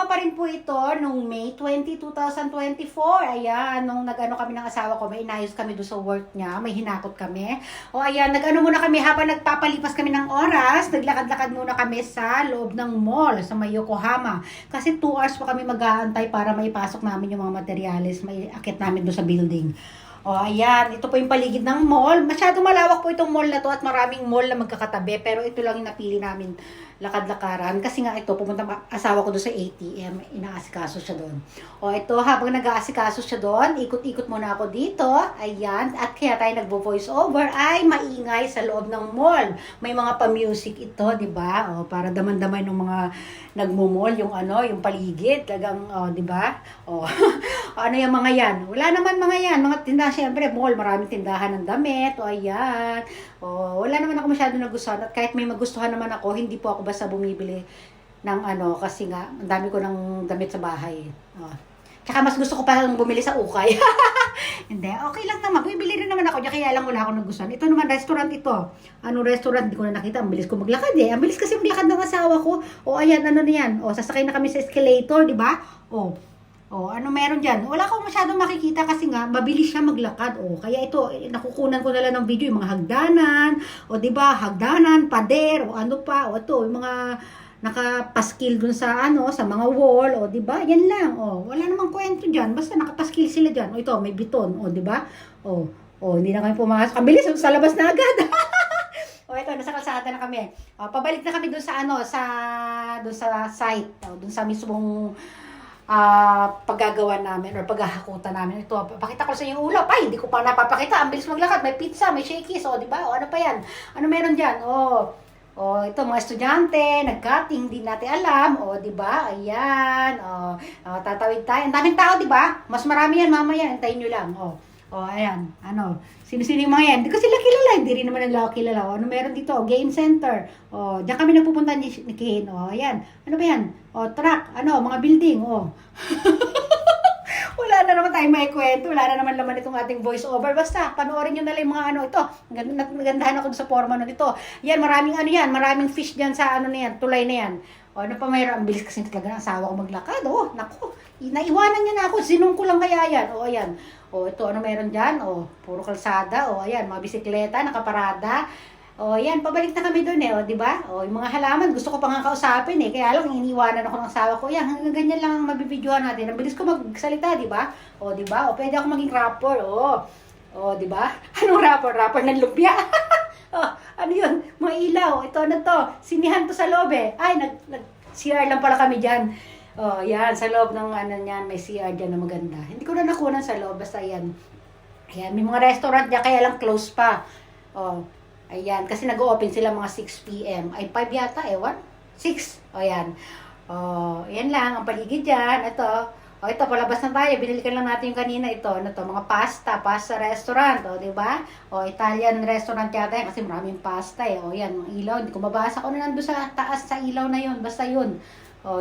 Kasama pa rin po ito nung May 20, 2024. Ayan, nung nag-ano kami ng asawa ko, may inayos kami doon sa work niya, may hinakot kami. O ayan, nag-ano muna kami habang nagpapalipas kami ng oras, naglakad-lakad muna kami sa loob ng mall sa may Yokohama. Kasi 2 hours pa kami mag-aantay para maipasok namin yung mga materyales, may akit namin doon sa building. O, ayan. Ito po yung paligid ng mall. Masyadong malawak po itong mall na to at maraming mall na magkakatabi. Pero ito lang yung napili namin lakad-lakaran. Kasi nga ito, pumunta asawa ko doon sa ATM. Inaasikaso siya doon. O, ito, habang nag-aasikaso siya doon, ikot-ikot muna ako dito. Ayan. At kaya tayo nagvo-voice over ay maingay sa loob ng mall. May mga pa-music ito, di ba? O, para daman-daman ng mga nagmo-mall, yung ano, yung paligid. Talagang, di ba? O, ano yung mga yan? Wala naman mga yan. Mga tindahan, syempre, mall, maraming tindahan ng damit. O, ayan. O, wala naman ako masyado nagustuhan. At kahit may magustuhan naman ako, hindi po ako basta bumibili ng ano, kasi nga, ang dami ko ng damit sa bahay. O. Tsaka mas gusto ko pa lang bumili sa ukay. Hindi, okay lang naman. Bumibili rin naman ako. Kaya lang wala akong nagustuhan. Ito naman, restaurant ito. Ano restaurant? Hindi ko na nakita. Ang bilis ko maglakad eh. Ang bilis kasi maglakad ng asawa ko. O, ayan, ano na yan. O, sasakay na kami sa escalator, di ba? O, ano meron dyan? Wala akong masyadong makikita kasi nga, mabilis siya maglakad. Kaya ito, nakukunan ko na lang ng video, yung mga hagdanan, di ba, hagdanan, pader, ano pa, ito, yung mga nakapaskil dun sa sa mga wall, di ba? Yan lang. Wala namang kwento diyan. Basta nakapaskil sila diyan. Ito, may biton, di ba? Hindi na kami pumasok. Ang bilis, sa labas na agad. Ito, nasa kalsada na kami. Pabalik na kami dun sa dun sa site, dun sa mismong paggagawa namin or paghahakutan namin. Ito, pakita ko sa inyo yung ulap. Ay, hindi ko pa napapakita. Ang bilis maglakad. May pizza, may shakies, di ba? Ano pa yan? Ano meron dyan? Ito, mga estudyante, nag-cutting, hindi natin alam. Di ba? Ayan. Tatawid tayo. Ang daming tao, di ba? Mas marami yan, mamaya. Antayin nyo lang. Ayan. Sino-sino yung mga yan? Hindi ko sila kilala. Hindi rin naman nila kilala. Ano meron dito? Game center. Diyan kami napupunta ni Kin. Ayan. Ano ba yan? Truck. Mga building. Wala na naman tayong may kwento. Wala na naman laman itong ating voice over. Basta, panoorin nyo na lang yung mga ito. Nagandahan ako sa forma nun ito. Yan, maraming maraming fish dyan sa na yan, tulay na yan. Ano pa mayroon? Ang bilis kasi talaga ng asawa ko maglakad. Naku. Naiwanan niya na ako. Sinong ko lang kaya yan. Ayan. Ito, ano meron dyan? Puro kalsada. Ayan, mga bisikleta, nakaparada. Yan, pabalik na kami doon di ba? Yung mga halaman, gusto ko pa nga kausapin Kaya lang, iniwanan ako ng asawa ko. Yan, hanggang ganyan lang ang mabibidyohan natin. Ang bilis ko magsalita, di ba? Di ba? Pwede ako maging rapper. Di ba? Anong rapper? Rapper ng lumpia. Ano yun? Mga ilaw. Ito na to. Sinihan to sa loob Ay, nag-CR lang pala kami dyan. Yan, sa loob ng niyan, may CR dyan na maganda. Hindi ko na nakunan sa loob, basta yan. Ayan, may mga restaurant dyan, kaya lang close pa. Ayan, kasi nag-open sila mga 6 p.m. Ay, 5 yata, ewan? 6. Ayan. Yan lang, ang paligid dyan. Ito, palabas na tayo. Binilikan lang natin yung kanina ito. Mga pasta restaurant, di ba? Italian restaurant yata yan, kasi maraming pasta yan, mga ilaw. Hindi ko mabasa ko na nandun sa taas sa ilaw na yun. Basta yun.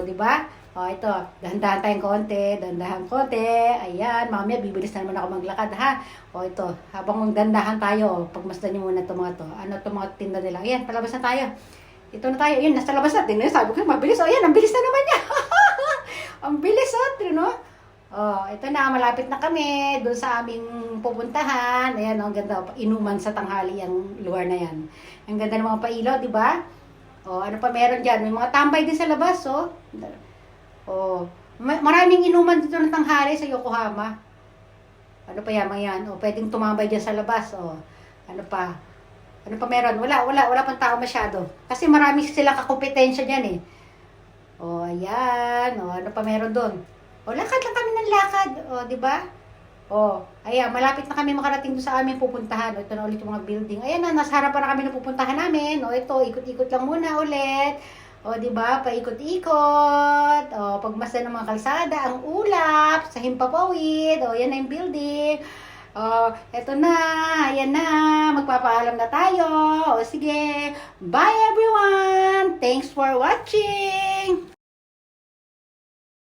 Di ba? Ito, dahan-dahan tayong konti, ayan, mamaya bibilis na naman ako maglakad ha. Ito, habang magdandahan tayo, pagmasdan nyo muna ito mga to. Ito mga tinda nila, ayan, palabas na tayo. Ito na tayo, ayan, nasa labas natin, sabi ko, mabilis, ayan, ang bilis na naman niya. Ang bilis, ito na, malapit na kami, doon sa aming pupuntahan, ayan, ang ganda, inuman sa tanghali ang lugar na yan. Ang ganda ng mga pailaw, di ba? Ano pa meron dyan, may mga tambay din sa labas, maraming inuman dito ng tanghali sa Yokohama. Ano pa yan, mga yan? Pwedeng tumambay dyan sa labas. Ano pa? Ano pa meron? Wala pang tao masyado. Kasi marami silang kakompetensya dyan ayan. Ano pa meron doon? Lakad lang kami ng lakad. Di ba? Ayan, malapit na kami makarating doon sa aming pupuntahan. Ito na ulit yung mga building. Ayan na, nasa harapan na kami ng pupuntahan namin. Ito, ikot-ikot lang muna ulit. Di ba? Paikot-ikot. Pagmasdan ng mga kalsada, ang ulap, sa Himpapawid. Yan na yung building. Eto na. Ayan na. Magpapaalam na tayo. Sige. Bye everyone. Thanks for watching.